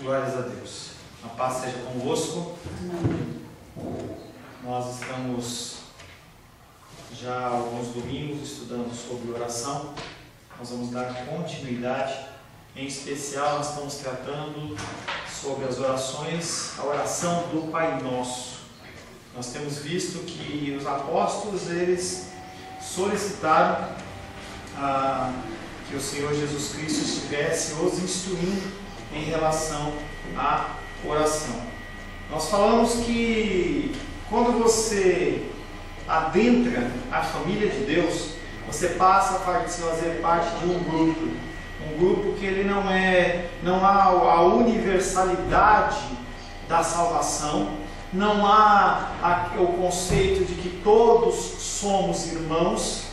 Glórias a Deus. A paz seja convosco. Nós estamos já há alguns domingos estudando sobre oração. Nós vamos dar continuidade. Em especial, nós estamos tratando sobre as orações, a oração do Pai Nosso. Nós temos visto que os apóstolos, eles solicitaram que o Senhor Jesus Cristo estivesse os instruindo em relação à oração. Nós falamos que quando você adentra a família de Deus, você passa a fazer parte de um grupo que ele não há a universalidade da salvação, não há o conceito de que todos somos irmãos,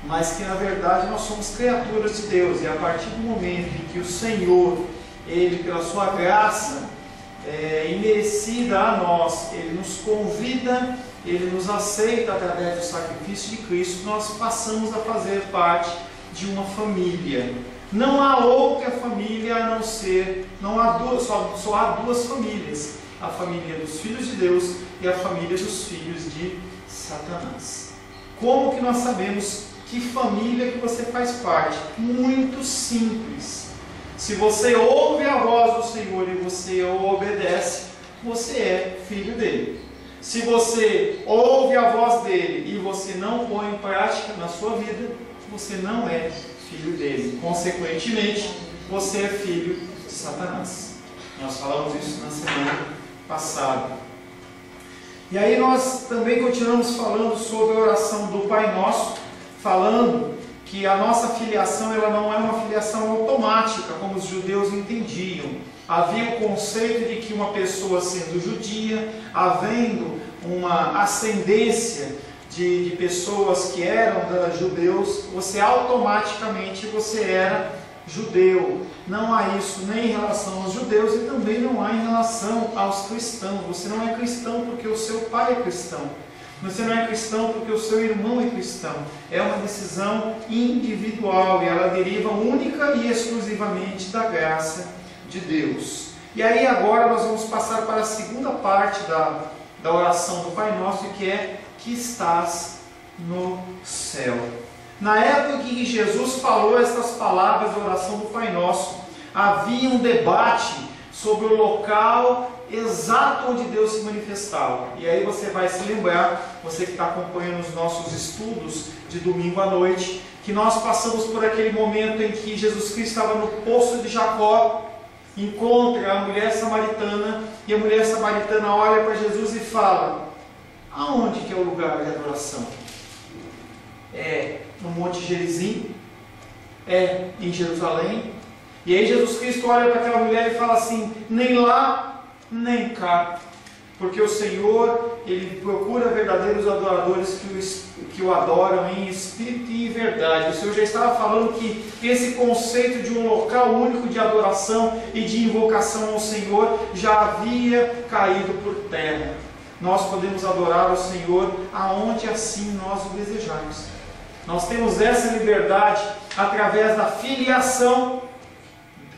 mas que na verdade nós somos criaturas de Deus, e a partir do momento em que o Senhor, Ele, pela sua graça imerecida a nós, Ele nos convida, Ele nos aceita através do sacrifício de Cristo, nós passamos a fazer parte de uma família. Não há outra família a não ser, só há duas famílias: a família dos filhos de Deus e a família dos filhos de Satanás. Como que nós sabemos que família que você faz parte? Muito simples. Se você ouve a voz do Senhor e você o obedece, você é filho dele. Se você ouve a voz dele e você não põe em prática na sua vida, você não é filho dele. Consequentemente, você é filho de Satanás. Nós falamos isso na semana passada. E aí nós também continuamos falando sobre a oração do Pai Nosso, falando que a nossa filiação ela não é uma filiação automática, como os judeus entendiam. Havia o conceito de que uma pessoa sendo judia, havendo uma ascendência de pessoas que eram judeus, automaticamente era judeu. Não há isso nem em relação aos judeus e também não há em relação aos cristãos. Você não é cristão porque o seu pai é cristão. Você não é cristão porque o seu irmão é cristão. É uma decisão individual e ela deriva única e exclusivamente da graça de Deus. E aí agora nós vamos passar para a segunda parte da oração do Pai Nosso, que é: que estás no céu. Na época em que Jesus falou estas palavras da oração do Pai Nosso, havia um debate sobre o local exato onde Deus se manifestava. E aí você vai se lembrar, você que está acompanhando os nossos estudos de domingo à noite, que nós passamos por aquele momento em que Jesus Cristo estava no poço de Jacó, encontra a mulher samaritana, e a mulher samaritana olha para Jesus e fala: aonde que é o lugar de adoração? É no Monte Gerizim? É em Jerusalém? E aí Jesus Cristo olha para aquela mulher e fala assim: nem lá, nem cá, porque o Senhor, Ele procura verdadeiros adoradores que o adoram em espírito e em verdade. O Senhor já estava falando que esse conceito de um local único de adoração e de invocação ao Senhor já havia caído por terra. Nós podemos adorar ao Senhor aonde assim nós o desejarmos. Nós temos essa liberdade através da filiação,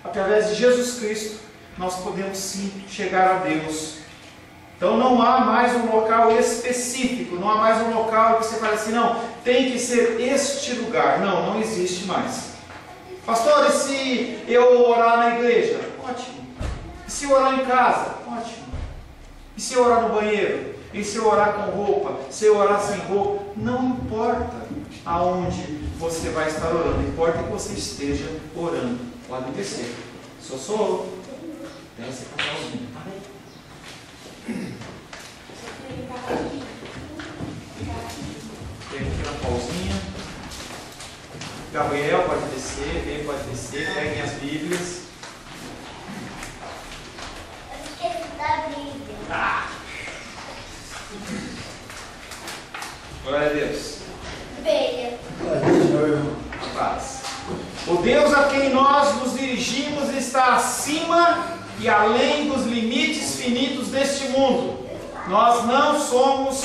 através de Jesus Cristo. Nós podemos sim chegar a Deus. Então não há mais um local específico, não há mais um local que você fala assim: não, tem que ser este lugar. Não, não existe mais. Pastor, e se eu orar na igreja? Ótimo. E se eu orar em casa? Ótimo. E se eu orar no banheiro? E se eu orar com roupa? Se eu orar sem roupa? Não importa aonde você vai estar orando, importa que você esteja orando. Pode descer. Sou. Desce com a pauzinha, tá bem? Tem aqui uma pausinha. Gabriel pode descer, Bem pode descer, peguem as Bíblias. Eu esqueci da Bíblia. Glória a Deus. Veia. Paz. O Deus a quem nós nos dirigimos está acima e além dos limites finitos deste mundo. Nós não somos,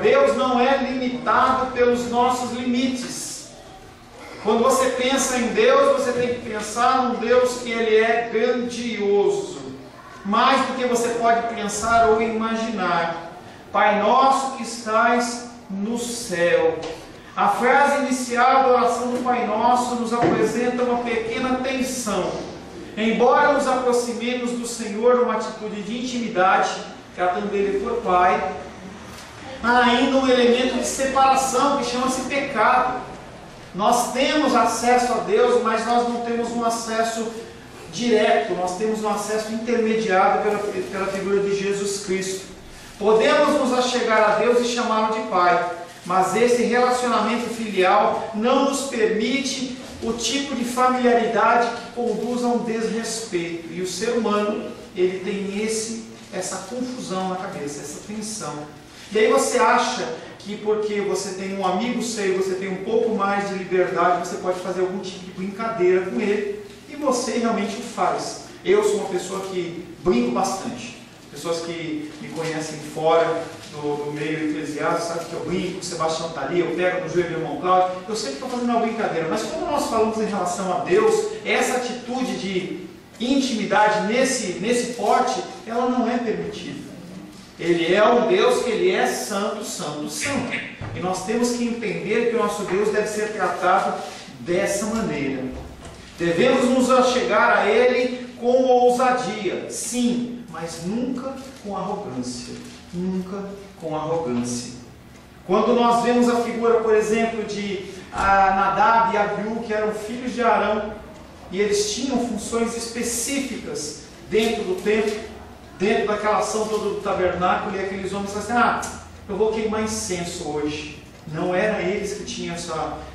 Deus não é limitado pelos nossos limites. Quando você pensa em Deus, você tem que pensar num Deus que Ele é grandioso, mais do que você pode pensar ou imaginar. Pai nosso que estais no céu. A frase inicial da oração do Pai Nosso nos apresenta uma pequena tensão. Embora nos aproximemos do Senhor numa atitude de intimidade, tratando Ele por Pai, há ainda um elemento de separação que chama-se pecado. Nós temos acesso a Deus, mas nós não temos um acesso direto, nós temos um acesso intermediado pela figura de Jesus Cristo. Podemos nos achegar a Deus e chamá-lo de Pai, mas esse relacionamento filial não nos permite o tipo de familiaridade que conduz a um desrespeito. E o ser humano, ele tem essa confusão na cabeça, essa tensão. E aí você acha que porque você tem um amigo seu, você tem um pouco mais de liberdade, você pode fazer algum tipo de brincadeira com ele, e você realmente o faz. Eu sou uma pessoa que brinco bastante. Pessoas que me conhecem fora do meio eclesiástico, sabe que eu brinco, o Sebastião está ali, eu pego no joelho do irmão Cláudio, eu sempre estou fazendo uma brincadeira. Mas quando nós falamos em relação a Deus, essa atitude de intimidade nesse porte, ela não é permitida. Ele é um Deus que Ele é santo, santo, santo. E nós temos que entender que o nosso Deus deve ser tratado dessa maneira. Devemos nos achegar a Ele com ousadia, sim, mas nunca com arrogância. Nunca com arrogância. Quando nós vemos a figura, por exemplo, de Nadab e Abiú, que eram filhos de Arão, e eles tinham funções específicas dentro do templo, dentro daquela ação toda do tabernáculo, e aqueles homens falaram assim, eu vou queimar incenso hoje. Não era eles que tinham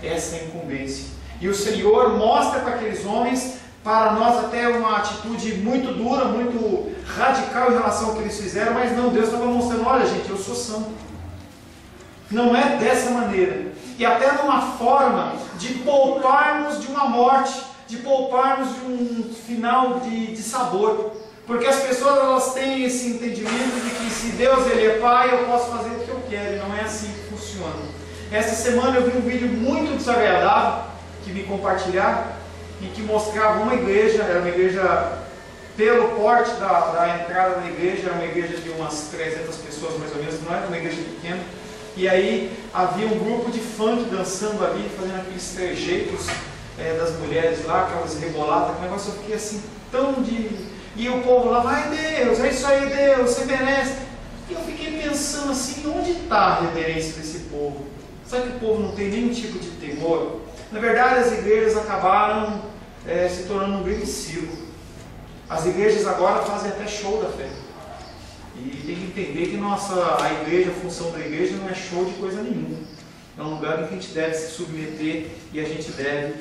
essa incumbência. E o Senhor mostra para aqueles homens, para nós até uma atitude muito dura, muito radical em relação ao que eles fizeram, mas não, Deus estava mostrando, olha gente, eu sou santo. Não é dessa maneira. E até numa forma de pouparmos de uma morte, de pouparmos de um final de sabor. Porque as pessoas elas têm esse entendimento de que se Deus Ele é Pai, eu posso fazer o que eu quero, e não é assim que funciona. Essa semana eu vi um vídeo muito desagradável que me compartilharam, e que mostrava uma igreja, era uma igreja, pelo porte da entrada da igreja, era uma igreja de umas 300 pessoas mais ou menos, não era uma igreja pequena, e aí havia um grupo de funk dançando ali, fazendo aqueles trejeitos das mulheres lá, aquelas rebolatas, que negócio eu fiquei assim, tão de... E o povo lá, vai Deus, é isso aí Deus, você merece. E eu fiquei pensando assim, onde está a reverência desse povo? Sabe que o povo não tem nenhum tipo de temor? Na verdade, as igrejas acabaram se tornando um grande circo. As igrejas agora fazem até show da fé. E tem que entender que a igreja, a função da igreja não é show de coisa nenhuma. É um lugar em que a gente deve se submeter e a gente deve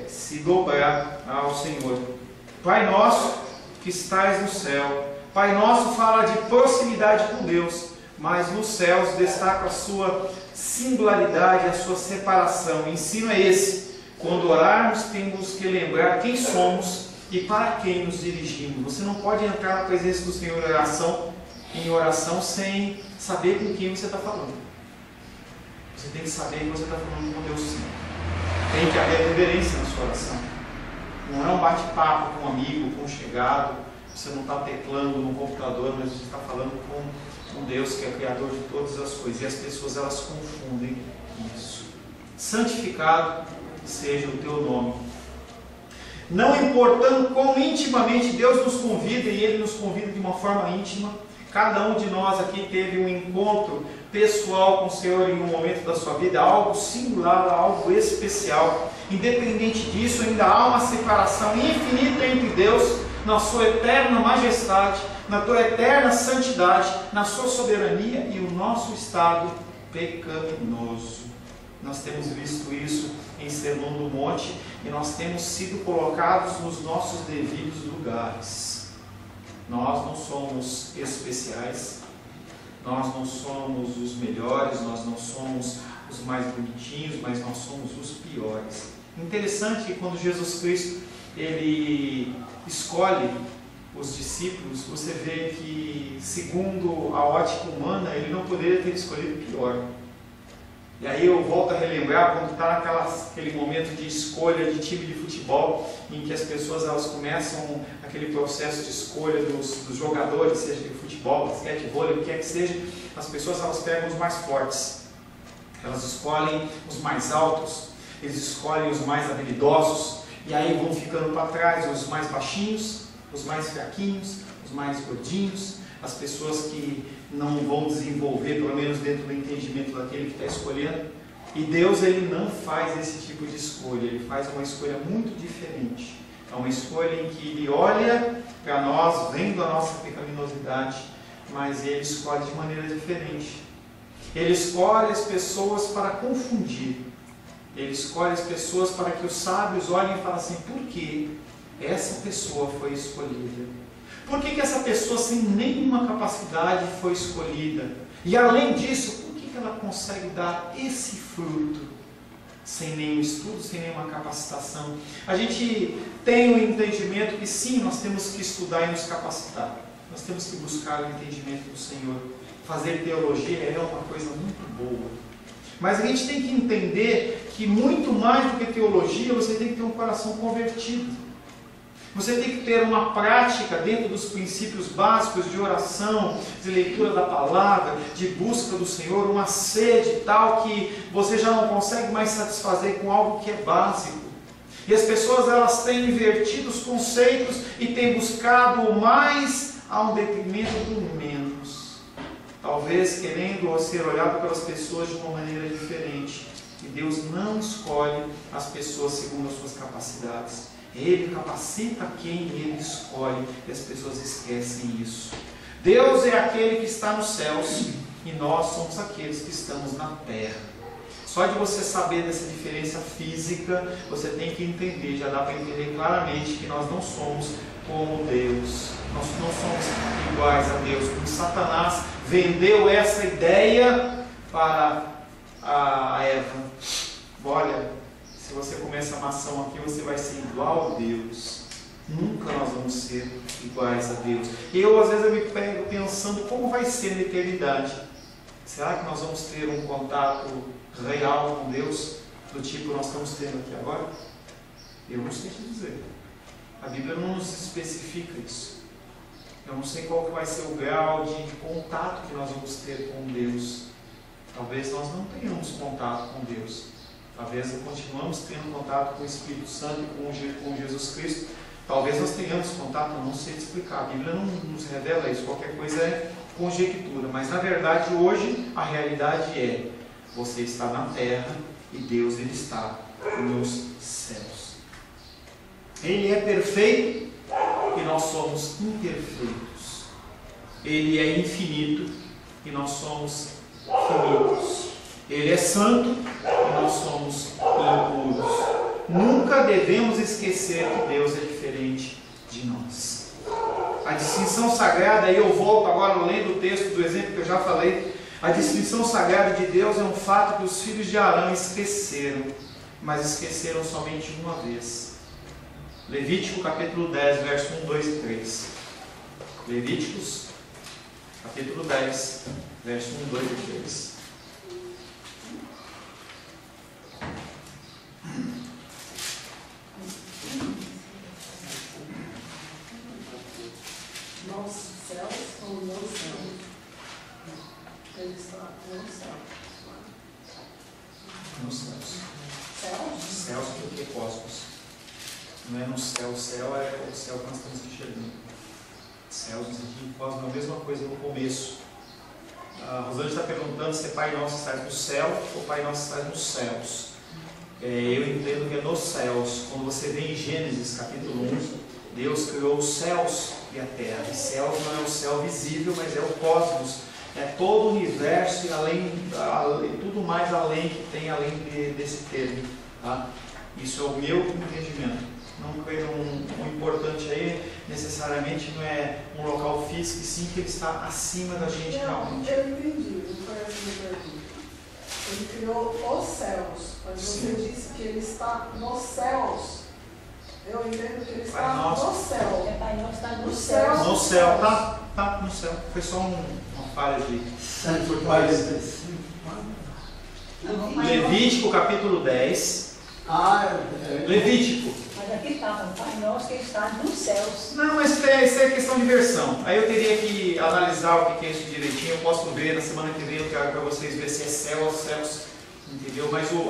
se dobrar ao Senhor. Pai nosso que estais no céu. Pai nosso fala de proximidade com Deus, mas nos céus destaca a sua singularidade, a sua separação. O ensino é esse. Quando orarmos, temos que lembrar quem somos e para quem nos dirigimos. Você não pode entrar na presença do Senhor em oração sem saber com quem você está falando. Você tem que saber que você está falando com Deus sim. Tem que haver reverência na sua oração. Não é um bate-papo com um amigo, com um chegado. Você não está teclando no computador, mas você está falando com um Deus que é Criador de todas as coisas. E as pessoas elas confundem isso. Santificado seja o teu nome. Não importando quão intimamente Deus nos convida, e Ele nos convida de uma forma íntima. Cada um de nós aqui teve um encontro pessoal com o Senhor em um momento da sua vida, algo singular, algo especial. Independente disso, ainda há uma separação infinita entre Deus, na sua eterna majestade, na tua eterna santidade, na sua soberania e o nosso estado pecaminoso. Nós temos visto isso em Sermão do Monte e nós temos sido colocados nos nossos devidos lugares. Nós não somos especiais, nós não somos os melhores, nós não somos os mais bonitinhos, mas nós somos os piores. Interessante que quando Jesus Cristo ele escolhe os discípulos, você vê que, segundo a ótica humana, ele não poderia ter escolhido o pior. E aí eu volto a relembrar quando está naquele momento de escolha de time de futebol, em que as pessoas elas começam aquele processo de escolha dos jogadores, seja de futebol, basquete, vôlei, o que quer que seja, as pessoas elas pegam os mais fortes, elas escolhem os mais altos, eles escolhem os mais habilidosos, e aí vão ficando para trás os mais baixinhos, os mais fraquinhos, os mais gordinhos, as pessoas que não vão desenvolver, pelo menos dentro do entendimento daquele que está escolhendo. E Deus ele não faz esse tipo de escolha, Ele faz uma escolha muito diferente. É uma escolha em que Ele olha para nós, vendo a nossa pecaminosidade, mas Ele escolhe de maneira diferente. Ele escolhe as pessoas para confundir. Ele escolhe as pessoas para que os sábios olhem e falem assim, por que essa pessoa foi escolhida? Por que essa pessoa sem nenhuma capacidade foi escolhida? E além disso, por que ela consegue dar esse fruto sem nenhum estudo, sem nenhuma capacitação? A gente tem o entendimento que sim, nós temos que estudar e nos capacitar. Nós temos que buscar o entendimento do Senhor. Fazer teologia é uma coisa muito boa. Mas a gente tem que entender que muito mais do que teologia, você tem que ter um coração convertido. Você tem que ter uma prática dentro dos princípios básicos de oração, de leitura da palavra, de busca do Senhor, uma sede tal que você já não consegue mais satisfazer com algo que é básico. E as pessoas elas têm invertido os conceitos e têm buscado o mais a um detrimento do menos. Talvez querendo ser olhado pelas pessoas de uma maneira diferente. E Deus não escolhe as pessoas segundo as suas capacidades. Ele capacita quem Ele escolhe, e as pessoas esquecem isso. Deus é aquele que está nos céus, e nós somos aqueles que estamos na terra. Só de você saber dessa diferença física, você tem que entender, já dá para entender claramente que nós não somos como Deus. Nós não somos iguais a Deus. Porque Satanás vendeu essa ideia para a Eva. Olha, se você comer essa maçã aqui, você vai ser igual a Deus. Nunca nós vamos ser iguais a Deus. Às vezes, eu me pego pensando como vai ser na eternidade. Será que nós vamos ter um contato real com Deus, do tipo nós estamos tendo aqui agora? Eu não sei te dizer. A Bíblia não nos especifica isso. Eu não sei qual que vai ser o grau de contato que nós vamos ter com Deus. Talvez nós não tenhamos contato com Deus. Talvez continuamos tendo contato com o Espírito Santo e com Jesus Cristo. Talvez nós tenhamos contato, eu não sei te explicar. A Bíblia não nos revela isso. Qualquer coisa é conjectura. Mas na verdade hoje a realidade é: você está na terra e Deus ele está nos céus. Ele é perfeito e nós somos imperfeitos. Ele é infinito e nós somos finitos. Ele é santo e nós somos impuros. Nunca devemos esquecer que Deus é diferente de nós. A distinção sagrada, e eu volto agora além do texto, do exemplo que eu já falei, a distinção sagrada de Deus é um fato que os filhos de Arão esqueceram, mas esqueceram somente uma vez. Levítico capítulo 10, verso 1, 2 e 3. Levíticos capítulo 10, verso 1, 2 e 3. Nos céus ou no céu? Ele está no céu. Nos céus. Céus? Céus porque cosmos. Não é no céu. O céu é o céu que nós estamos enxergando. Céus e cosmos é a mesma coisa no começo. A Rosângela está perguntando se é Pai Nosso que está no céu ou Pai Nosso que está nos céus. Eu entendo que é nos céus. Quando você vê em Gênesis capítulo 1, Deus criou os céus e a terra. E céus não é o céu visível, mas é o cosmos. É todo o universo e tudo mais além que tem além desse termo. Tá? Isso é o meu entendimento. Não creio o importante aí necessariamente não é um local físico, e sim que ele está acima da gente realmente. Eu entendi, não foi assim a pergunta. Ele criou os céus, mas você disse que ele está nos céus. Eu entendo que ele está no céu. É Pai Nosso está no céu. No céu, tá no céu. Foi só uma falha de Santo Pai, Não, Levítico capítulo 10. Levítico. Mas aqui estava, Pai Nosso que está nos céus. Não, isso é questão de versão. Aí eu teria que analisar o que é isso direitinho. Eu posso ver na semana que vem, eu quero para vocês ver se é céu ou céus, entendeu? Mas o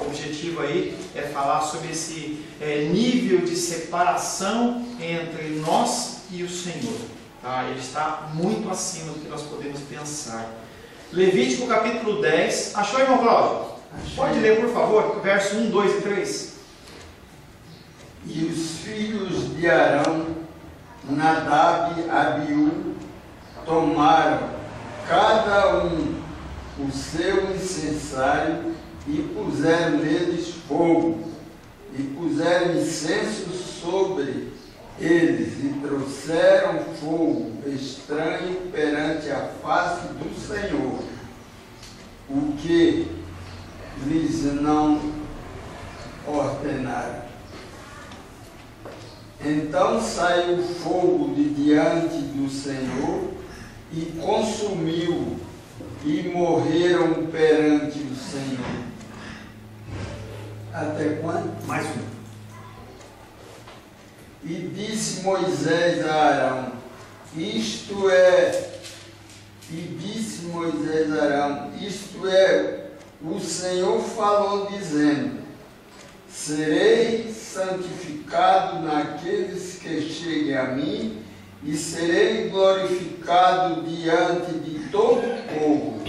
objetivo aí é falar sobre esse nível de separação entre nós e o Senhor. Tá? Ele está muito acima do que nós podemos pensar. Levítico capítulo 10. Achou, irmão Cláudio? Pode ler, por favor, verso 1, 2 e 3. E os filhos de Arão, Nadab e Abiú, tomaram cada um o seu incensário e puseram neles fogo, e puseram incenso sobre eles, e trouxeram fogo estranho perante a face do Senhor, o que lhes não ordenaram. Então saiu fogo de diante do Senhor e consumiu, e morreram perante o Senhor. Até quando? Mais um. E disse Moisés a Arão, isto é, o Senhor falou dizendo, serei santificado naqueles que cheguem a mim, e serei glorificado diante de todo o povo.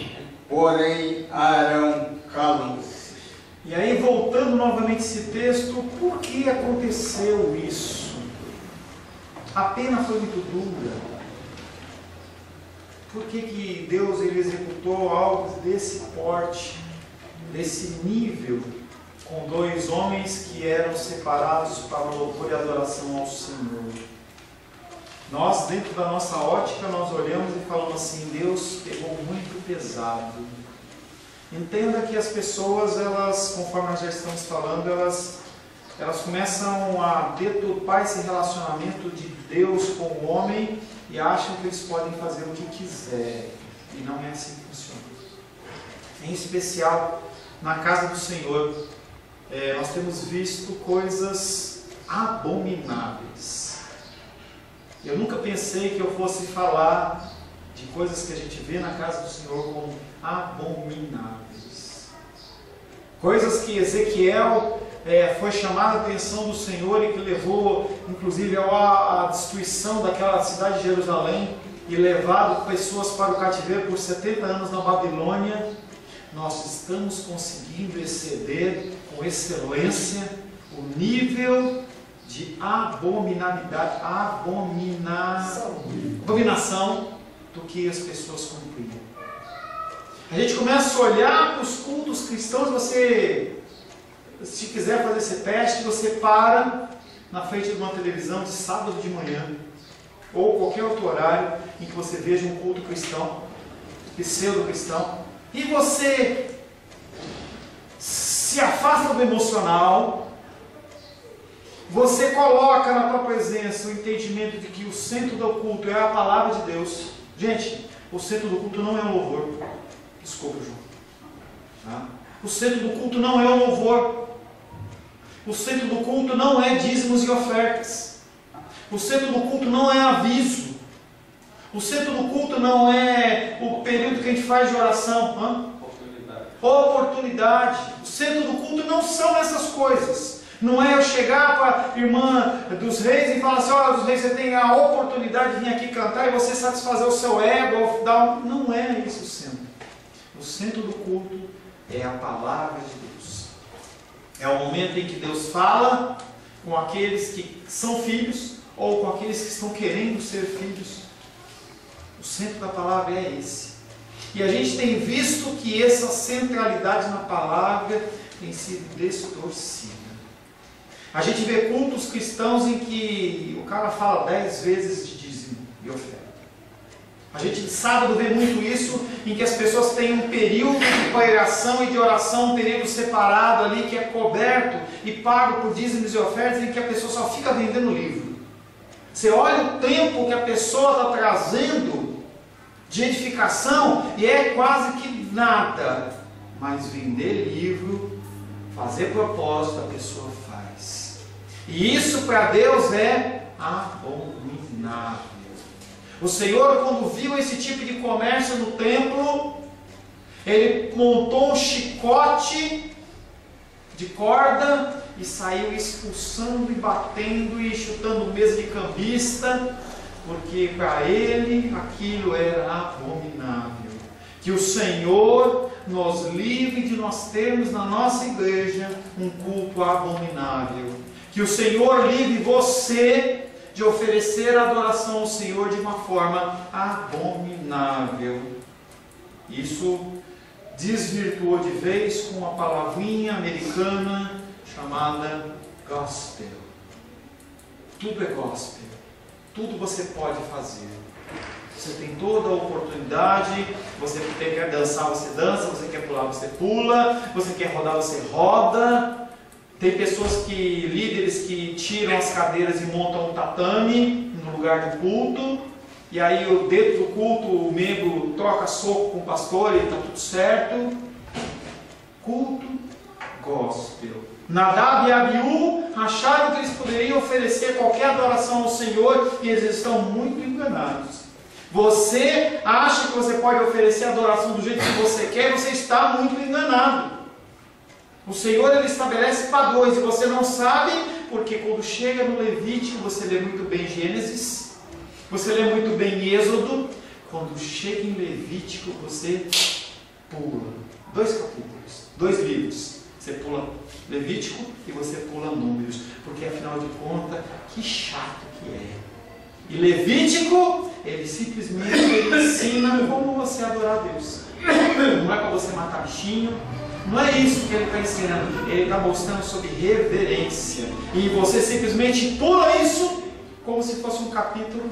Porém, Arão calou-se. E aí, voltando novamente esse texto, por que aconteceu isso? A pena foi muito dura. Por que Deus ele executou algo desse porte, desse nível, com dois homens que eram separados para louvor e adoração ao Senhor? Nós, dentro da nossa ótica, nós olhamos e falamos assim, Deus pegou muito pesado. Entenda que as pessoas, elas, conforme nós já estamos falando, elas começam a deturpar esse relacionamento de Deus com o homem e acham que eles podem fazer o que quiserem. E não é assim que funciona. Em especial, na casa do Senhor, nós temos visto coisas abomináveis. Eu nunca pensei que eu fosse falar de coisas que a gente vê na casa do Senhor como abomináveis. Coisas que Ezequiel foi chamado a atenção do Senhor e que levou, inclusive, à destruição daquela cidade de Jerusalém e levado pessoas para o cativeiro por 70 anos na Babilônia. Nós estamos conseguindo exceder com excelência o nível de abominação do que as pessoas cumpriam. A gente começa a olhar para os cultos cristãos. Você, se quiser fazer esse teste, você para na frente de uma televisão de sábado de manhã ou qualquer outro horário em que você veja um culto cristão, pseudo-cristão, e você se afasta do emocional. Você coloca na tua presença o entendimento de que o centro do culto é a palavra de Deus. Gente, o centro do culto não é o louvor. Desculpa, João. Tá? O centro do culto não é o louvor. O centro do culto não é dízimos e ofertas. O centro do culto não é aviso. O centro do culto não é o período que a gente faz de oração. Oportunidade. O centro do culto não são essas coisas. Não é eu chegar para a irmã dos reis e falar assim, olha, dos reis, você tem a oportunidade de vir aqui cantar e você satisfazer o seu ego. Não é isso o centro. O centro do culto é a palavra de Deus. É o momento em que Deus fala com aqueles que são filhos ou com aqueles que estão querendo ser filhos. O centro da palavra é esse. E a gente tem visto que essa centralidade na palavra tem sido distorcida. A gente vê cultos cristãos em que o cara fala 10 vezes de dízimo e oferta. A gente de sábado vê muito isso, em que as pessoas têm um período de pregação e de oração, um período separado ali, que é coberto e pago por dízimos e ofertas, em que a pessoa só fica vendendo livro. Você olha o tempo que a pessoa está trazendo de edificação e é quase que nada. mas vender livro, fazer propósito, a pessoa faz. E isso para Deus é abominável. O Senhor, quando viu esse tipo de comércio no templo, Ele montou um chicote de corda e saiu expulsando e batendo e chutando mesa de cambista, porque para ele aquilo era abominável. Que o Senhor nos livre de nós termos na nossa igreja um culto abominável. Que o Senhor livre você de oferecer adoração ao Senhor de uma forma abominável. Isso desvirtuou de vez com uma palavrinha americana chamada gospel. Tudo é gospel. Tudo você pode fazer. Você tem toda a oportunidade. Você quer dançar, você dança. Você quer pular, você pula. Você quer rodar, você roda. Tem pessoas líderes que tiram as cadeiras e montam um tatame no lugar do culto. E aí dentro do culto o membro troca soco com o pastor e está tudo certo. Culto gospel. Nadab e Abiú acharam que eles poderiam oferecer qualquer adoração ao Senhor e eles estão muito enganados. Você acha que você pode oferecer adoração do jeito que você quer, você está muito enganado. O Senhor, Ele estabelece padrões e você não sabe, porque quando chega no Levítico, você lê muito bem Gênesis, você lê muito bem Êxodo. Quando chega em Levítico, você pula 2 capítulos, 2 livros. Você pula Levítico e você pula Números, porque afinal de contas, que chato que é. E Levítico, ele simplesmente ensina como você adorar a Deus. Não é para você matar bichinho, não é isso que ele está ensinando. Ele está mostrando sobre reverência. E você simplesmente pula isso como se fosse um capítulo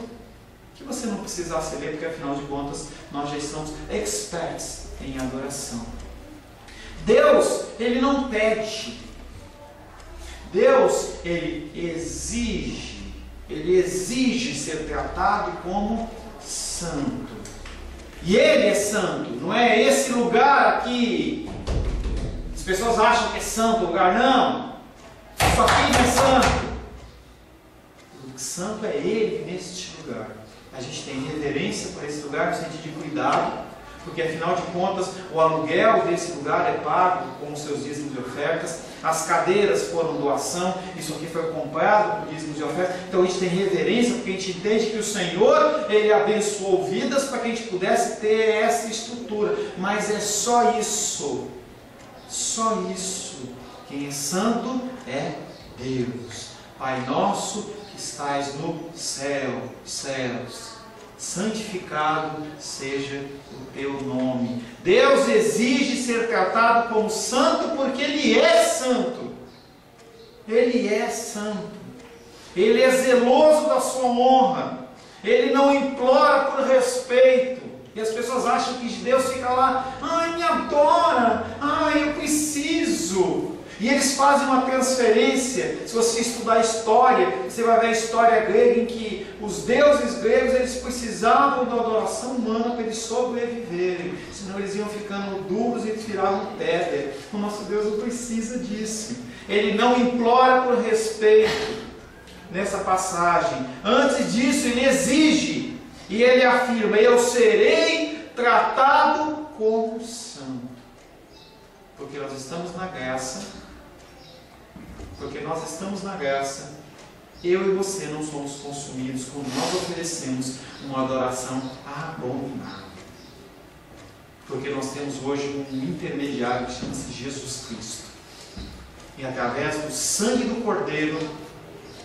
que você não precisasse ler, porque afinal de contas nós já estamos experts em adoração. Deus, Ele não pede. Deus, Ele exige ser tratado como santo. E Ele é santo, não é esse lugar aqui. As pessoas acham que é santo o lugar, não. Isso aqui não é santo. O santo é Ele neste lugar. A gente tem reverência por esse lugar no sentido de cuidado, porque afinal de contas o aluguel desse lugar é pago com os seus dízimos e ofertas. As cadeiras foram doação, isso aqui foi comprado por dízimos e ofertas. Então a gente tem reverência porque a gente entende que o Senhor, Ele abençoou vidas para que a gente pudesse ter essa estrutura. Mas é só isso. Só isso. Quem é santo é Deus. Pai nosso que estais no céus, santificado seja o teu nome. Deus exige ser tratado como santo porque Ele é santo. Ele é santo. Ele é zeloso da sua honra. Ele não implora por respeito. E as pessoas acham que Deus fica lá, ai, me adora, ai, eu preciso. E eles fazem uma transferência. Se você estudar a história, você vai ver a história grega em que os deuses gregos, eles precisavam da adoração humana para eles sobreviverem, senão eles iam ficando duros e viravam pedra. O nosso Deus não precisa disso. Ele não implora por respeito nessa passagem. Antes disso, ele exige, e ele afirma, eu serei tratado como santo. Porque nós estamos na graça. Porque nós estamos na graça, eu e você não somos consumidos quando nós oferecemos uma adoração abominável. Porque nós temos hoje um intermediário que chama-se Jesus Cristo. E através do sangue do Cordeiro,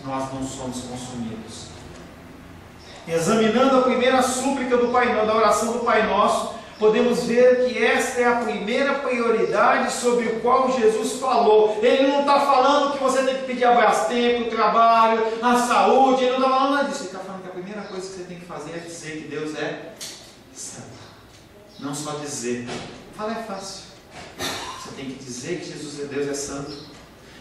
nós não somos consumidos. Examinando a primeira súplica do Pai, da oração do Pai Nosso, podemos ver que esta é a primeira prioridade sobre o qual Jesus falou. Ele não está falando que você tem que pedir a Brastemp, o trabalho, a saúde. Ele não está falando nada disso. Ele está falando que a primeira coisa que você tem que fazer é dizer que Deus é santo. Não só dizer. Falar é fácil. Você tem que dizer que Jesus é Deus, é santo.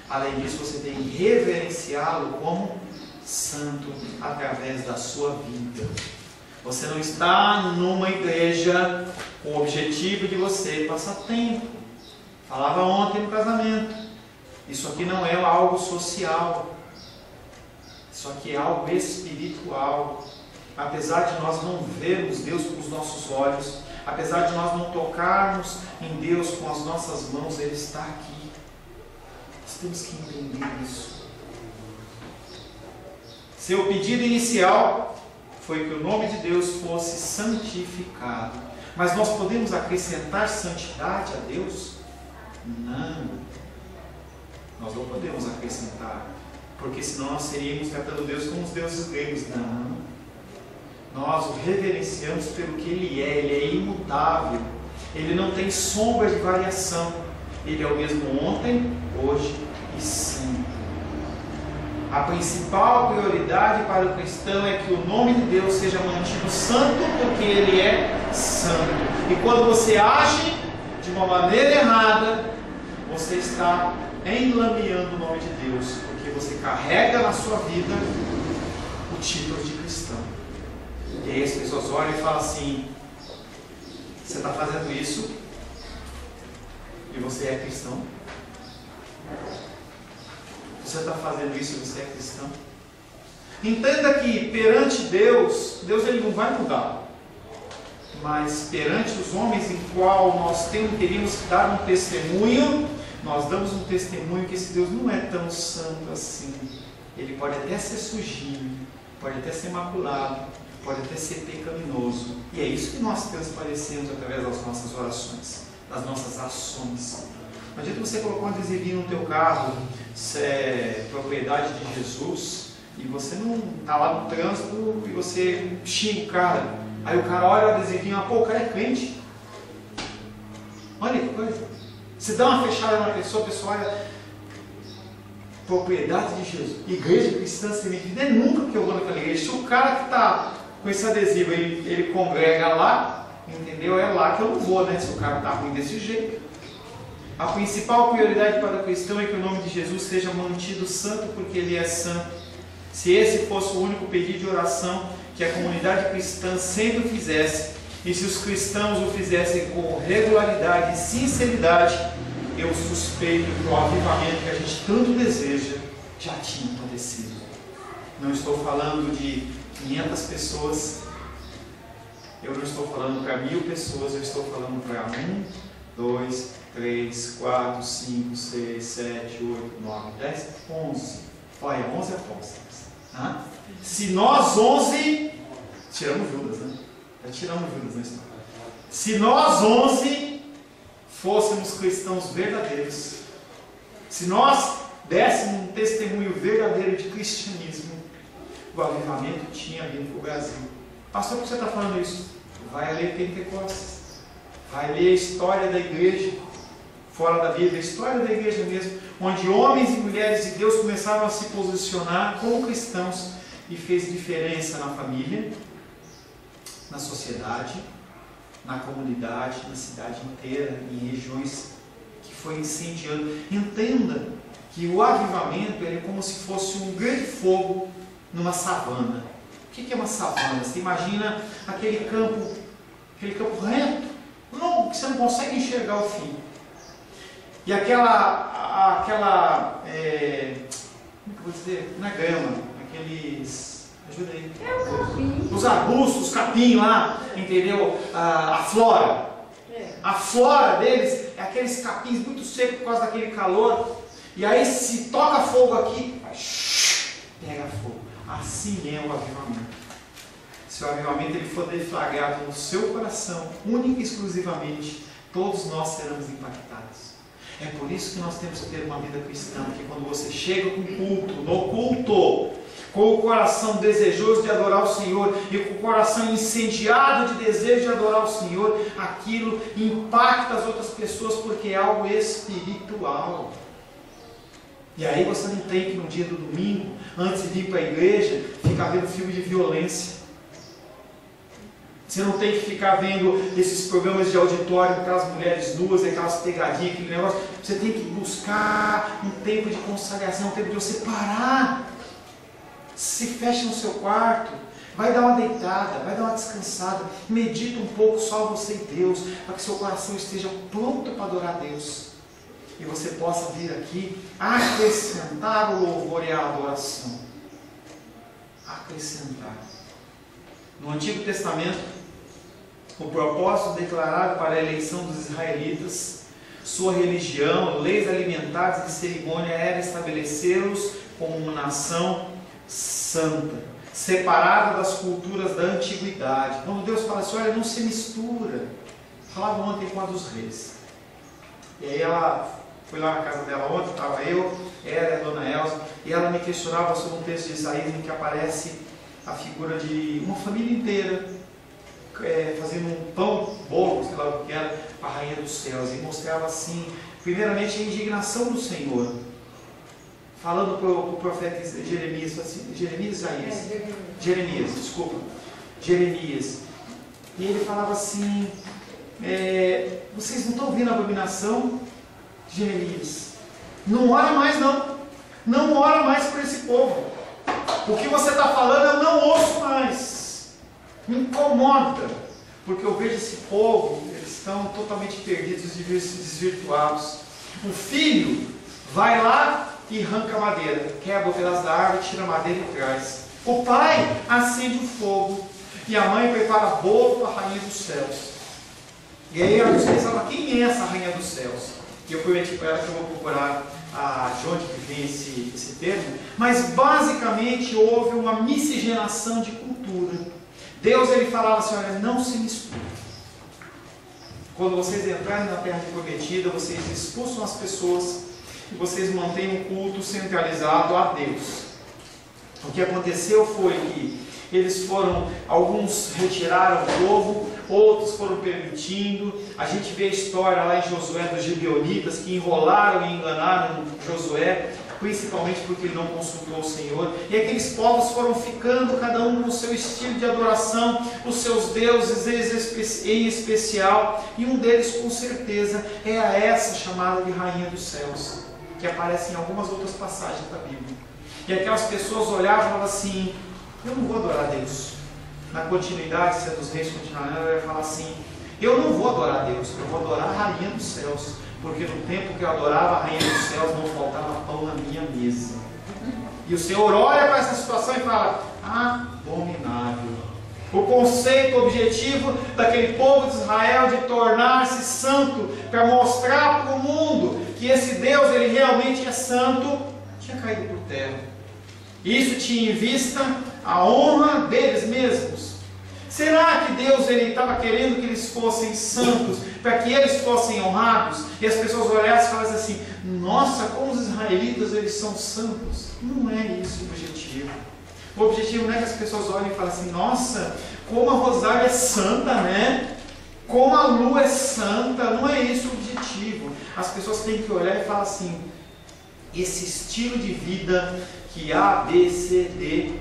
Além disso, você tem que reverenciá-lo como santo através da sua vida. Você não está numa igreja com o objetivo de você passar tempo. Falava ontem no casamento. Isso aqui não é algo social. Isso aqui é algo espiritual. Apesar de nós não vermos Deus com os nossos olhos, apesar de nós não tocarmos em Deus com as nossas mãos, Ele está aqui. Nós temos que entender isso. Seu pedido inicial foi que o nome de Deus fosse santificado. Mas nós podemos acrescentar santidade a Deus? Não. Nós não podemos acrescentar. Porque senão nós seríamos tratando Deus como os deuses gregos. Não. Nós o reverenciamos pelo que Ele é imutável. Ele não tem sombra de variação. Ele é o mesmo ontem, hoje e sempre. A principal prioridade para o cristão é que o nome de Deus seja mantido santo, porque Ele é santo. E quando você age de uma maneira errada, você está enlameando o nome de Deus, porque você carrega na sua vida o título de cristão. E aí as pessoas olham e falam assim: você está fazendo isso e você é cristão? Você está fazendo isso e você é cristão? Entenda que perante Deus, Ele não vai mudar. Mas perante os homens em qual nós teríamos que dar um testemunho, nós damos um testemunho que esse Deus não é tão santo assim. Ele pode até ser sujinho, pode até ser maculado, pode até ser pecaminoso. E é isso que nós transparecemos através das nossas orações, das nossas ações. Imagina que você colocou um adesivinho no teu carro, isso é propriedade de Jesus, e você não está lá no trânsito e você xinga o cara. Aí o cara olha o adesivinho, pô, o cara é crente. Olha que coisa. Você dá uma fechada na pessoa, a pessoa olha, propriedade de Jesus, igreja cristã semente. Não é nunca que eu vou naquela igreja. Se o cara que está com esse adesivo, ele congrega lá, entendeu? É lá que eu não vou, né? Se o cara está ruim desse jeito. A principal prioridade para o cristão é que o nome de Jesus seja mantido santo, porque Ele é santo. Se esse fosse o único pedido de oração que a comunidade cristã sempre fizesse, e se os cristãos o fizessem com regularidade e sinceridade, eu suspeito que o avivamento que a gente tanto deseja já tinha acontecido. Não estou falando de 500 pessoas, eu não estou falando para 1000 pessoas, eu estou falando para 1, 2, 3, 4, 5, 6, 7, 8, 9, 10, 11. Olha, 11 apóstolos. Se nós 11, tiramos Judas, né? Já tiramos Judas na história. Se nós 11 fôssemos cristãos verdadeiros, se nós dessemos um testemunho verdadeiro de cristianismo, o avivamento tinha vindo para o Brasil. Pastor, por que você está falando isso? Vai ler Pentecostes, vai ler a história da igreja, fora da Bíblia, a história da igreja mesmo, onde homens e mulheres de Deus começaram a se posicionar como cristãos e fez diferença na família, na sociedade, na comunidade, na cidade inteira, em regiões que foi incendiando. Entenda que o avivamento é como se fosse um grande fogo numa savana. O que é uma savana? Você imagina aquele campo reto, longo, que você não consegue enxergar o fim. E aquela como é que eu vou dizer? Não é grama, aqueles... ajuda aí. É o capim. Os arbustos, os capim lá, entendeu? A flora. A flora deles é aqueles capins muito secos por causa daquele calor. E aí se toca fogo aqui, pega fogo. Assim é o avivamento. Se o avivamento ele for deflagrado no seu coração, única e exclusivamente, todos nós seremos impactados. É por isso que nós temos que ter uma vida cristã, porque quando você chega com culto, no culto, com o coração desejoso de adorar o Senhor e com o coração incendiado de desejo de adorar o Senhor, aquilo impacta as outras pessoas porque é algo espiritual. E aí você não tem que no dia do domingo, antes de vir para a igreja, ficar vendo filme de violência. Você não tem que ficar vendo esses programas de auditório com aquelas mulheres nuas, aquelas pegadinhas, aquele negócio. Você tem que buscar um tempo de consagração, um tempo de você parar. Se fecha no seu quarto, vai dar uma deitada, vai dar uma descansada, medita um pouco só você e Deus, para que seu coração esteja pronto para adorar a Deus. e você possa vir aqui acrescentar o louvor e a adoração. Acrescentar. No Antigo Testamento, o propósito declarado para a eleição dos israelitas, sua religião, leis alimentares e cerimônia era estabelecê-los como uma nação santa, separada das culturas da antiguidade. Quando Deus fala assim, olha, não se mistura. Falava ontem com a dos reis. E aí ela foi lá na casa dela ontem, estava eu, ela e a dona Elza, e ela me questionava sobre um texto de Isaías em que aparece a figura de uma família inteira fazendo um pão, bolo, sei lá o que era, para a rainha dos céus, e mostrava assim, primeiramente a indignação do Senhor, falando para o profeta Jeremias, assim, Jeremias, e ele falava assim, vocês não estão vendo a abominação? Jeremias, não ora mais não ora mais por esse povo, o que você está falando eu não ouço mais, me incomoda, porque eu vejo esse povo, eles estão totalmente perdidos e desvirtuados. O filho vai lá e arranca a madeira, quebra o pedaço da árvore, tira a madeira e traz. O pai acende o fogo e a mãe prepara bolo para a rainha dos céus. E aí a gente pensava, quem é essa rainha dos céus? E eu prometi para ela que eu vou procurar de onde que vem esse termo, mas basicamente houve uma miscigenação de cultura. Deus ele falava assim, olha, não se misture. Quando vocês entrarem na terra prometida, vocês expulsam as pessoas e vocês mantêm um culto centralizado a Deus. O que aconteceu foi que alguns retiraram o povo, outros foram permitindo. A gente vê a história lá em Josué dos gibeonitas que enrolaram e enganaram Josué, principalmente porque ele não consultou o Senhor, e aqueles povos foram ficando, cada um com o seu estilo de adoração, os seus deuses em especial, e um deles com certeza é essa chamada de Rainha dos Céus, que aparece em algumas outras passagens da Bíblia. E aquelas pessoas olhavam e falavam assim, eu não vou adorar a Deus. Na continuidade, se a dos reis continuar, ela vai falar assim, eu não vou adorar a Deus, eu vou adorar a Rainha dos Céus, porque no tempo que eu adorava a Rainha dos Céus não faltava pão na minha mesa. E o Senhor olha para essa situação e fala, abominável. O conceito, o objetivo daquele povo de Israel de tornar-se santo, para mostrar para o mundo que esse Deus ele realmente é santo, tinha caído por terra. Isso tinha em vista a honra deles mesmos. Será que Deus estava querendo que eles fossem santos, para que eles fossem honrados? E as pessoas olhassem e falassem assim, nossa, como os israelitas eles são santos. Não é isso o objetivo. O objetivo não é que as pessoas olhem e falem assim, nossa, como a Rosália é santa, né? Como a lua é santa. Não é isso o objetivo. As pessoas têm que olhar e falar assim, esse estilo de vida que A, B, C, D,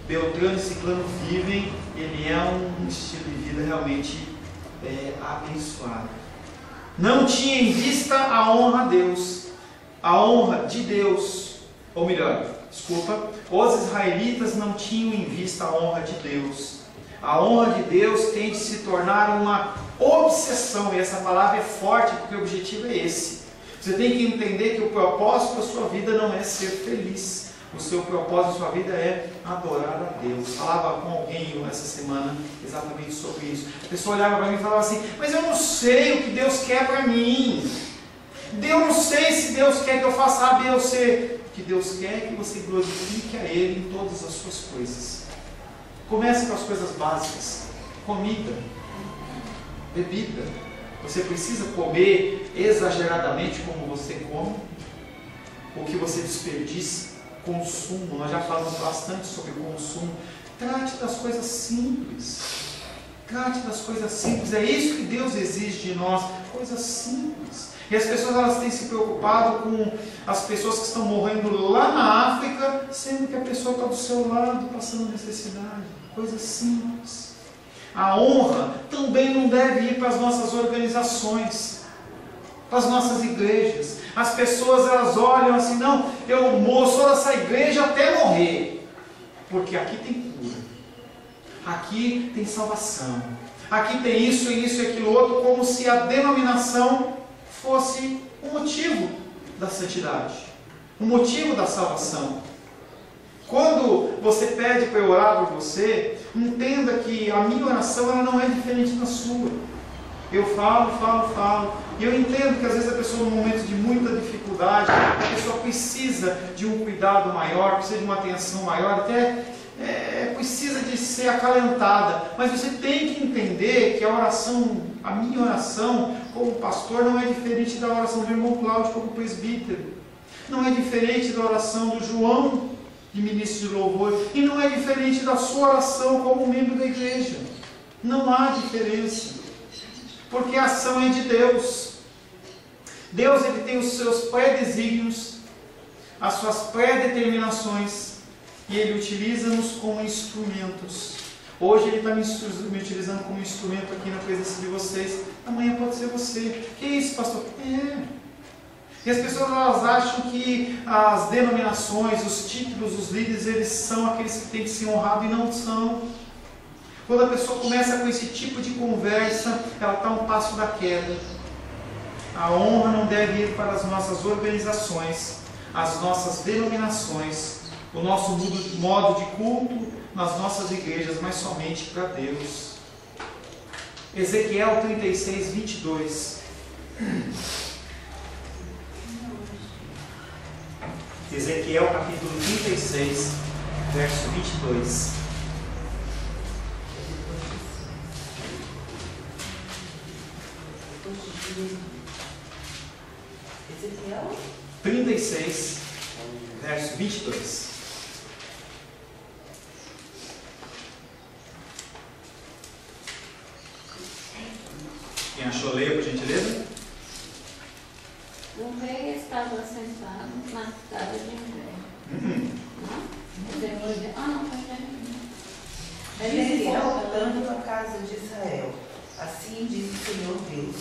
Beltrano e Ciclano vivem, ele é um estilo de vida realmente abençoado. Não tinha em vista a honra a Deus, a honra de Deus, ou melhor, desculpa, os israelitas não tinham em vista a honra de Deus. A honra de Deus tem de se tornar uma obsessão, e essa palavra é forte porque o objetivo é esse. Você tem que entender que o propósito da sua vida não é ser feliz. O seu propósito da sua vida é adorar a Deus. Falava com alguém essa semana exatamente sobre isso. A pessoa olhava para mim e falava assim, mas eu não sei o que Deus quer para mim. Eu não sei se Deus quer que eu faça A, B ou C. O que Deus quer é que você glorifique a Ele em todas as suas coisas. Comece com as coisas básicas. Comida, bebida. Você precisa comer exageradamente como você come? O que você desperdiça? Consumo, nós já falamos bastante sobre consumo. Trate das coisas simples. Trate das coisas simples. É isso que Deus exige de nós. Coisas simples. E as pessoas elas têm se preocupado com as pessoas que estão morrendo lá na África, sendo que a pessoa está do seu lado passando necessidade. Coisas simples. A honra também não deve ir para as nossas organizações, para as nossas igrejas. As pessoas elas olham assim, não, eu sou dessa igreja até morrer, porque aqui tem cura, aqui tem salvação, aqui tem isso e aquilo outro, como se a denominação fosse o motivo da santidade, o motivo da salvação. Quando você pede para eu orar por você, entenda que a minha oração ela não é diferente da sua. Eu falo. E eu entendo que às vezes a pessoa, num momento de muita dificuldade, a pessoa precisa de um cuidado maior, precisa de uma atenção maior, até precisa de ser acalentada. Mas você tem que entender que a minha oração como pastor não é diferente da oração do irmão Cláudio como presbítero. Não é diferente da oração do João, de ministro de louvor. E não é diferente da sua oração como membro da igreja. Não há diferença. Porque a ação é de Deus. Deus ele tem os seus pré-desígnios, as suas pré-determinações, e Ele utiliza-nos como instrumentos. Hoje Ele está me utilizando como instrumento aqui na presença de vocês. Amanhã pode ser você. Que isso, pastor? E as pessoas elas acham que as denominações, os títulos, os líderes, eles são aqueles que têm que ser honrados, e não são. Quando a pessoa começa com esse tipo de conversa, ela está a um passo da queda. A honra não deve ir para as nossas organizações, as nossas denominações, o nosso modo de culto nas nossas igrejas, mas somente para Deus. Ezequiel 36, 22. Ezequiel capítulo 36, verso 22. Ezequiel 36, verso 22. Quem achou, leia, por gentileza. O rei estava sentado na casa de inverno. Não foi Disse voltando à casa de Israel: assim diz o Senhor Deus: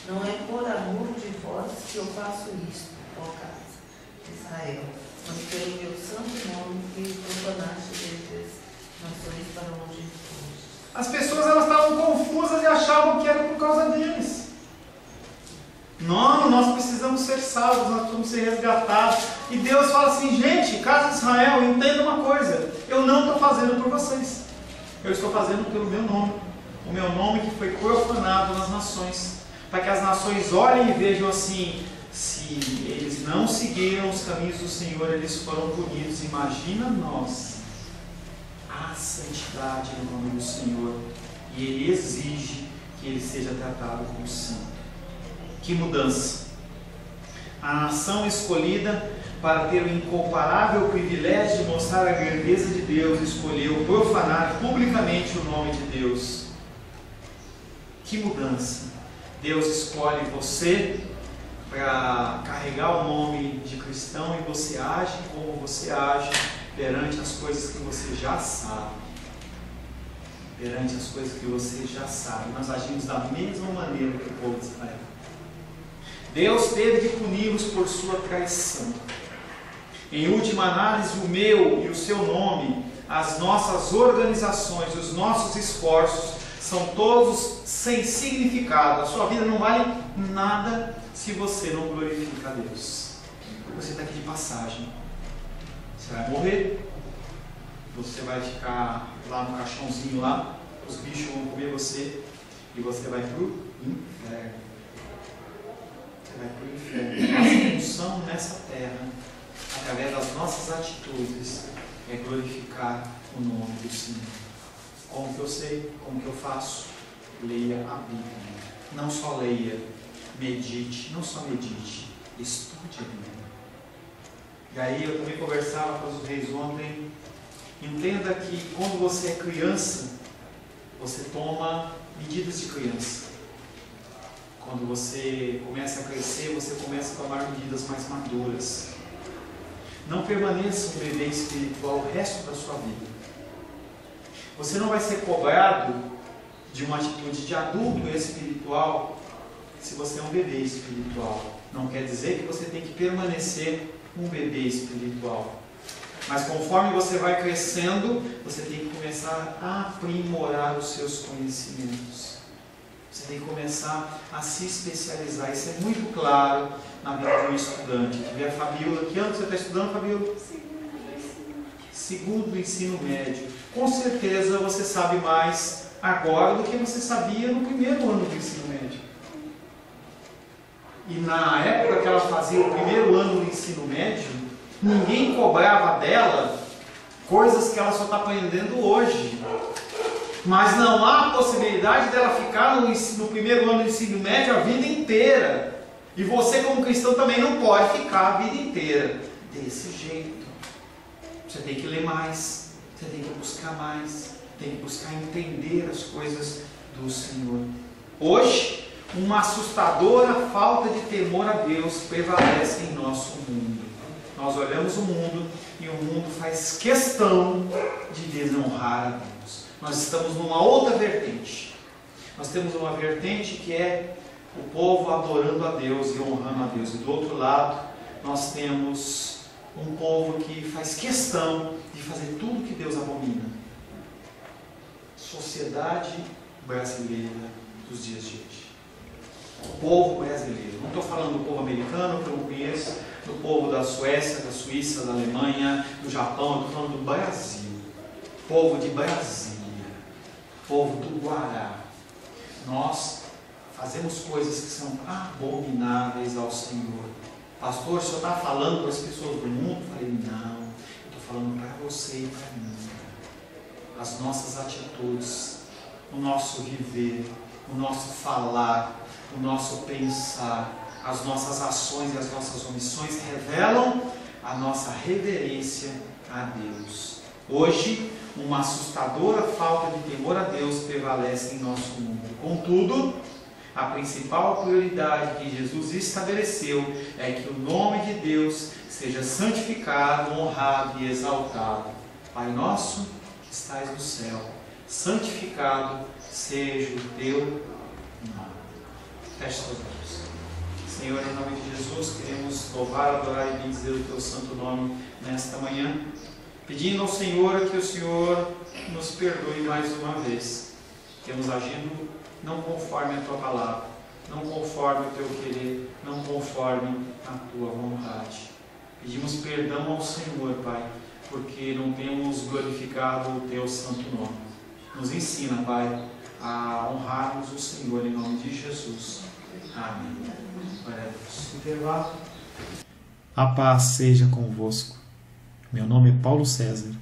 não é por amor de vós que eu faço isto, ó casa de Israel, mas pelo meu santo nome que profanaste entre as nações para onde foste. As pessoas elas estavam confusas e achavam que era por causa deles. Não, nós precisamos ser salvos, nós precisamos ser resgatados. E Deus fala assim: gente, casa de Israel, entenda uma coisa, eu não estou fazendo por vocês, eu estou fazendo pelo meu nome, o meu nome que foi profanado nas nações, para que as nações olhem e vejam assim: se eles não seguiram os caminhos do Senhor, eles foram punidos. Imagina nós, a santidade no nome do Senhor, e Ele exige que ele seja tratado como santo. Que mudança! A nação escolhida para ter o incomparável privilégio de mostrar a grandeza de Deus escolheu profanar publicamente o nome de Deus. Que mudança! Deus escolhe você para carregar o nome de cristão, e você age como você age perante as coisas que você já sabe. Perante as coisas que você já sabe. Nós agimos da mesma maneira que o povo de Israel. Deus teve de puni-los por sua traição. Em última análise, o meu e o seu nome, as nossas organizações, os nossos esforços, são todos sem significado. A sua vida não vale nada se você não glorifica a Deus. Você está aqui de passagem. Você vai morrer. Você vai ficar lá no caixãozinho lá. Os bichos vão comer você. E você vai para o inferno. Vai para o inferno. Nossa função nessa terra, através das nossas atitudes, é glorificar o nome do Senhor. Como que eu sei? Como que eu faço? Leia a Bíblia. Não só leia, medite. Não só medite, estude a Bíblia. E aí eu também conversava com os reis ontem. Entenda que quando você é criança, você toma medidas de criança. Quando você começa a crescer, você começa a tomar medidas mais maduras. Não permaneça um bebê espiritual o resto da sua vida. Você não vai ser cobrado de uma atitude de adulto espiritual se você é um bebê espiritual. Não quer dizer que você tem que permanecer um bebê espiritual. Mas conforme você vai crescendo, você tem que começar a aprimorar os seus conhecimentos. Você tem que começar a se especializar. Isso é muito claro na vida de um estudante. Vê a Fabiola. Que ano você está estudando, Fabiola? Segundo ensino médio. Com certeza você sabe mais agora do que você sabia no primeiro ano do ensino médio. E na época que ela fazia o primeiro ano do ensino médio, ninguém cobrava dela coisas que ela só está aprendendo hoje. Mas não há possibilidade dela ficar no primeiro ano do ensino médio a vida inteira. E você, como cristão, também não pode ficar a vida inteira desse jeito. Você tem que ler mais, você tem que buscar mais, tem que buscar entender as coisas do Senhor. Hoje, uma assustadora falta de temor a Deus prevalece em nosso mundo. Nós olhamos o mundo e o mundo faz questão de desonrar a Deus. Nós estamos numa outra vertente. Nós temos uma vertente que é o povo adorando a Deus e honrando a Deus. E do outro lado, nós temos um povo que faz questão de fazer tudo que Deus abomina. Sociedade brasileira dos dias de hoje. O povo brasileiro. Não estou falando do povo americano, que eu não conheço, do povo da Suécia, da Suíça, da Alemanha, do Japão. Estou falando do Brasil. Povo de Brasília. Povo do Guará. Nós fazemos coisas que são abomináveis ao Senhor. Pastor, o senhor está falando para as pessoas do mundo? Eu falei, não, eu estou falando para você e para mim. As nossas atitudes, o nosso viver, o nosso falar, o nosso pensar, as nossas ações e as nossas omissões revelam a nossa reverência a Deus. Hoje, uma assustadora falta de temor a Deus prevalece em nosso mundo. Contudo, a principal prioridade que Jesus estabeleceu é que o nome de Deus seja santificado, honrado e exaltado. Pai nosso, que estais no céu, santificado seja o teu nome. Feche seus olhos. Senhor, em nome de Jesus, queremos louvar, adorar e bendizer o teu santo nome nesta manhã, pedindo ao Senhor que o Senhor nos perdoe mais uma vez. Temos agido não conforme a tua palavra, não conforme o teu querer, não conforme a tua vontade. Pedimos perdão ao Senhor, Pai, porque não temos glorificado o teu santo nome. Nos ensina, Pai, a honrarmos o Senhor em nome de Jesus. Amém. Glória a Deus. Intervalo. A paz seja convosco. Meu nome é Paulo César.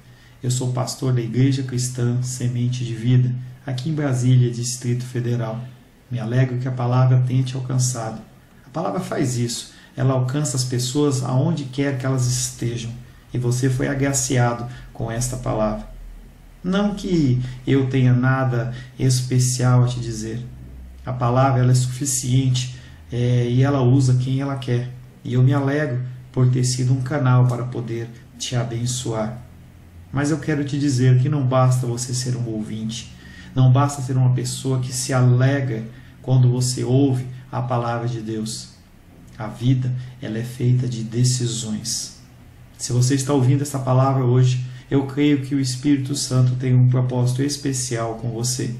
Eu sou pastor da Igreja Cristã Semente de Vida, aqui em Brasília, Distrito Federal. Me alegro que a palavra tenha te alcançado. A palavra faz isso. Ela alcança as pessoas aonde quer que elas estejam. E você foi agraciado com esta palavra. Não que eu tenha nada especial a te dizer. A palavra ela é suficiente e ela usa quem ela quer. E eu me alegro por ter sido um canal para poder te abençoar. Mas eu quero te dizer que não basta você ser um ouvinte. Não basta ser uma pessoa que se alegra quando você ouve a palavra de Deus. A vida ela é feita de decisões. Se você está ouvindo essa palavra hoje, eu creio que o Espírito Santo tem um propósito especial com você.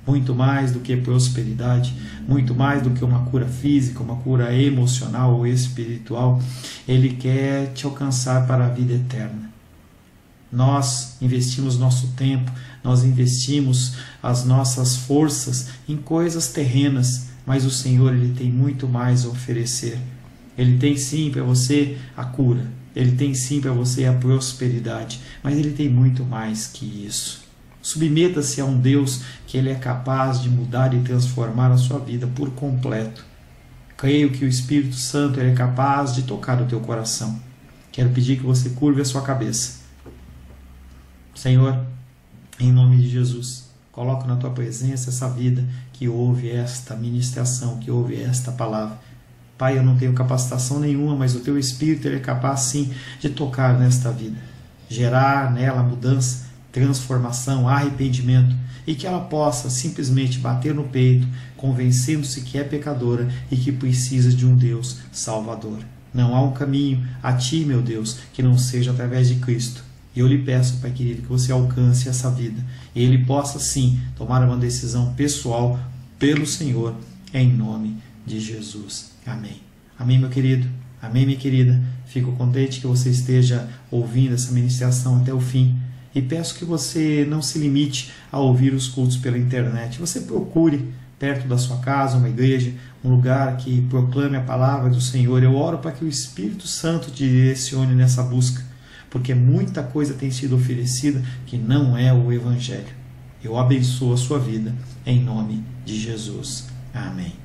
Muito mais do que prosperidade, muito mais do que uma cura física, uma cura emocional ou espiritual, Ele quer te alcançar para a vida eterna. Nós investimos nosso tempo, nós investimos as nossas forças em coisas terrenas, mas o Senhor Ele tem muito mais a oferecer. Ele tem sim para você a cura, Ele tem sim para você a prosperidade, mas Ele tem muito mais que isso. Submeta-se a um Deus que Ele é capaz de mudar e transformar a sua vida por completo. Creio que o Espírito Santo é capaz de tocar o teu coração. Quero pedir que você curve a sua cabeça. Senhor, em nome de Jesus, coloco na tua presença essa vida que ouve esta ministração, que ouve esta palavra. Pai, eu não tenho capacitação nenhuma, mas o teu Espírito ele é capaz sim de tocar nesta vida, gerar nela mudança, transformação, arrependimento, e que ela possa simplesmente bater no peito, convencendo-se que é pecadora e que precisa de um Deus salvador. Não há um caminho a ti, meu Deus, que não seja através de Cristo. E eu lhe peço, Pai querido, que você alcance essa vida e ele possa sim tomar uma decisão pessoal pelo Senhor, em nome de Jesus. Amém. Amém, meu querido. Amém, minha querida. Fico contente que você esteja ouvindo essa ministração até o fim. E peço que você não se limite a ouvir os cultos pela internet. Você procure perto da sua casa uma igreja, um lugar que proclame a palavra do Senhor. Eu oro para que o Espírito Santo te direcione nessa busca, porque muita coisa tem sido oferecida que não é o Evangelho. Eu abençoo a sua vida em nome de Jesus. Amém.